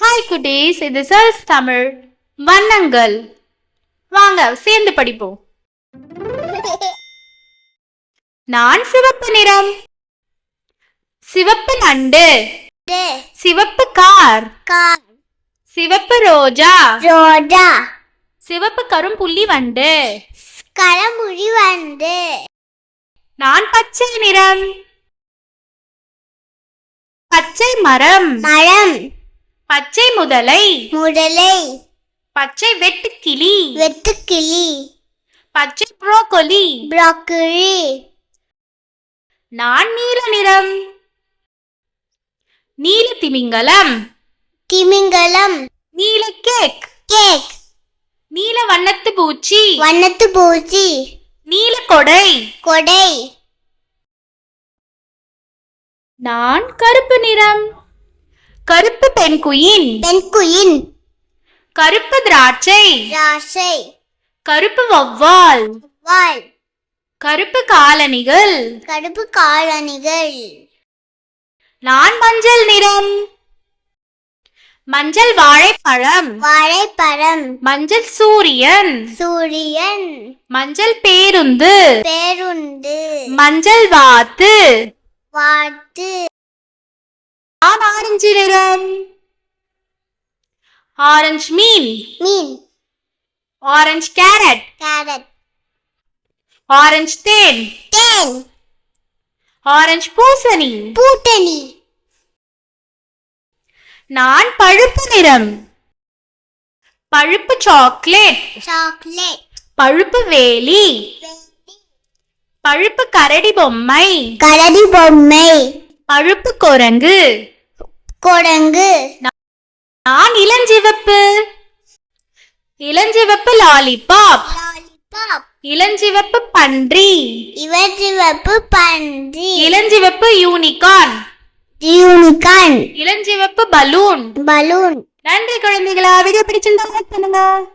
Hi குட்டீஸ், இது cells Tamil வண்ணங்கள். வாங்க சேர்ந்து படிப்போம். நான் சிவப்பு நிறம். சிவப்பு நண்டு. சிவப்பு கார். சிவப்பு ரோஜா. சிவப்பு கரும்புள்ளி வண்டு. நான் பச்சை நிறம். பச்சை மரம். பச்சை முதலை. பச்சை வெட்டுக்கிளி. பச்சை புரோக்கோலி. நான் நீல நிறம். நீல திமிங்கலம். நீல கேக். நீல வண்ணத்து பூச்சி. நீல கொடை. நான் கருப்பு நிறம். கருப்பு பெண்குயின். கருப்பு திராட்சை. கருப்பு வௌவால். கருப்பு காலணிகள். நான் மஞ்சள் நிறம். மஞ்சள் வாழைப்பழம். மஞ்சள் சூரியன். மஞ்சள் பேருந்து. மஞ்சள் வாத்து. நான் ஆரஞ்சு நிறம். ஆரஞ்சு மீன். Orange carrot. ஆரஞ்சு தேன். ஆரஞ்சு பூசணி. நான் பழுப்பு நிறம். பழுப்பு சாக்லேட். பழுப்பு வேலி. பழுப்பு கரடி பொம்மை. பழுப்பு குரங்கு. நான் இளஞ்சிவப்பு. இளஞ்சிவப்பு லாலிபாப். இளஞ்சிவப்பு பன்றி. இளஞ்சிவப்பு யூனிகார்ன். இளஞ்சிவப்பு பலூன். நன்றி குழந்தைகளா. வீடியோ பிடிச்சிருந்தா லைக் பண்ணுங்க.